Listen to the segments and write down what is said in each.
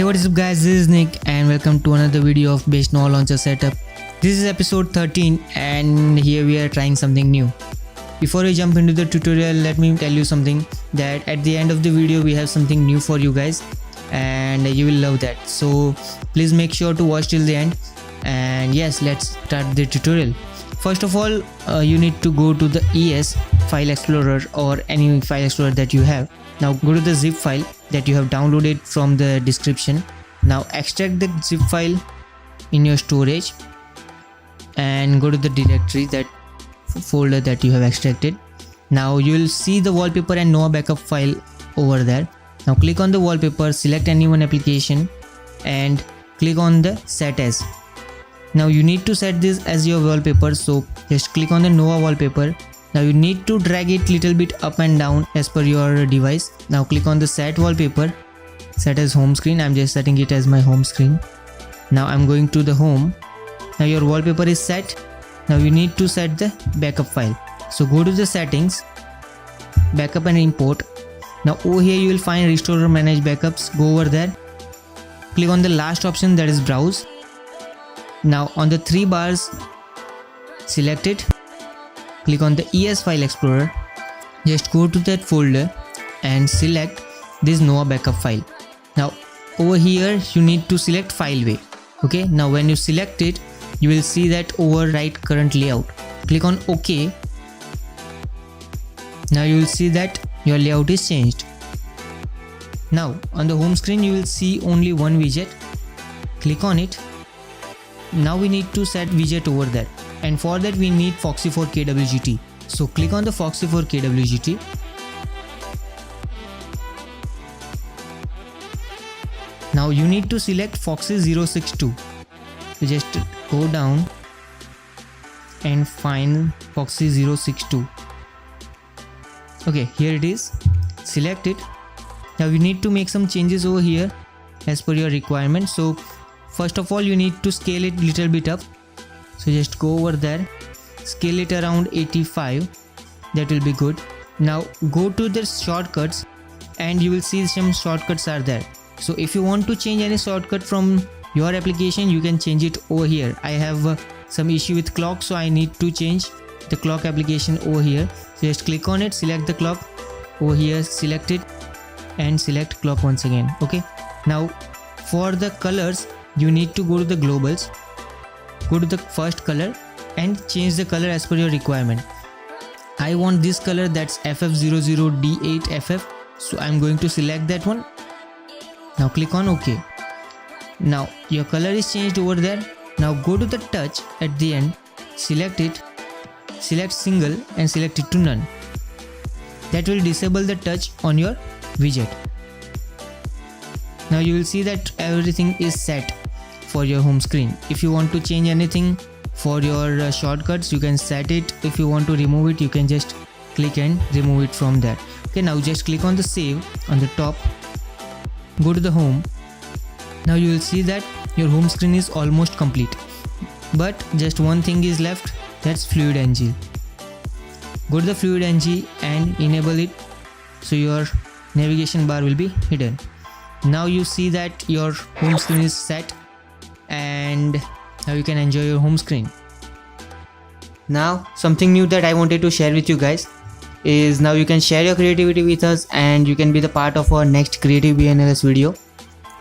Hey, what is up guys, this is Nick and welcome to another video of Best No Launcher Setup. This is episode 13 and here we are trying something new. Before we jump into the tutorial, let me tell you something that at the end of the video we have something new for you guys and you will love that. So please make sure to watch till the end, and yes, let's start the tutorial. First of all, you need to go to the ES file explorer or any file explorer that you have. Now go to the zip file that you have downloaded from the description. Now extract the zip file in your storage and go to the directory, that folder that you have extracted. Now you will see the wallpaper and no backup file over there. Now click on the wallpaper, select any one application and click on the set as. Now you need to set this as your wallpaper, so just click on the Nova wallpaper. Now you need to drag it little bit up and down as per your device. Now click on the set wallpaper, set as home screen. I'm just setting it as my home screen. Now I'm going to the home. Now your wallpaper is set. Now you need to set the backup file. So go to the settings, backup and import. Now over here you will find restore or manage backups. Go over there. Click on the last option, that is browse. Now on the three bars, select it. Click on the ES file explorer. Just go to that folder and select this Nova backup file. Now over here you need to select fileway. Okay, now when you select it, you will see that overwrite current layout. Click on OK. Now you will see that your layout is changed. Now on the home screen you will see only one widget. Click on it. Now we need to set widget over there, and for that we need Foxy for KWGT. So click on the Foxy for KWGT. Now you need to select Foxy 062. So just go down and find Foxy 062. Okay, here it is. Select it. Now you need to make some changes over here as per your requirement. So first of all, you need to scale it little bit up. So just go over there, scale it around 85. That will be good. Now go to the shortcuts and you will see some shortcuts are there. So if you want to change any shortcut from your application, you can change it over here. I have some issue with clock, so I need to change the clock application over here. So just click on it, select the clock over here, select it and select clock once again. Okay, now for the colors you need to go to the globals, go to the first color and change the color as per your requirement. I want this color, that's FF00D8FF, so I'm going to select that one. Now click on OK. Now your color is changed over there. Now go to the touch at the end, select it, select single and select it to none. That will disable the touch on your widget. Now you will see that everything is set for your home screen. If you want to change anything for your shortcuts, you can set it. If you want to remove it, you can just click and remove it from there. Okay, now just click on the save on the top, go to the home. Now you will see that your home screen is almost complete, but just one thing is left, that's FluidNG. Go to the FluidNG and enable it so your navigation bar will be hidden. Now you see that your home screen is set and now you can enjoy your home screen. Now something new that I wanted to share with you guys is now you can share your creativity with us and you can be the part of our next creative BNLS video.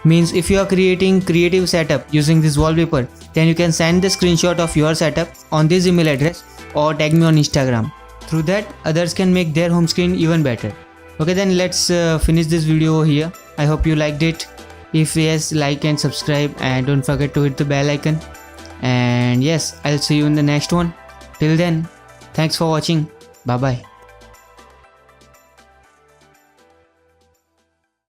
Means if you are creating creative setup using this wallpaper, then you can send the screenshot of your setup on this email address or tag me on Instagram. Through that others can make their home screen even better. Okay, then let's finish this video here. I hope you liked it. If yes, like and subscribe and don't forget to hit the bell icon. And yes, I'll see you in the next one. Till then, thanks for watching. Bye bye.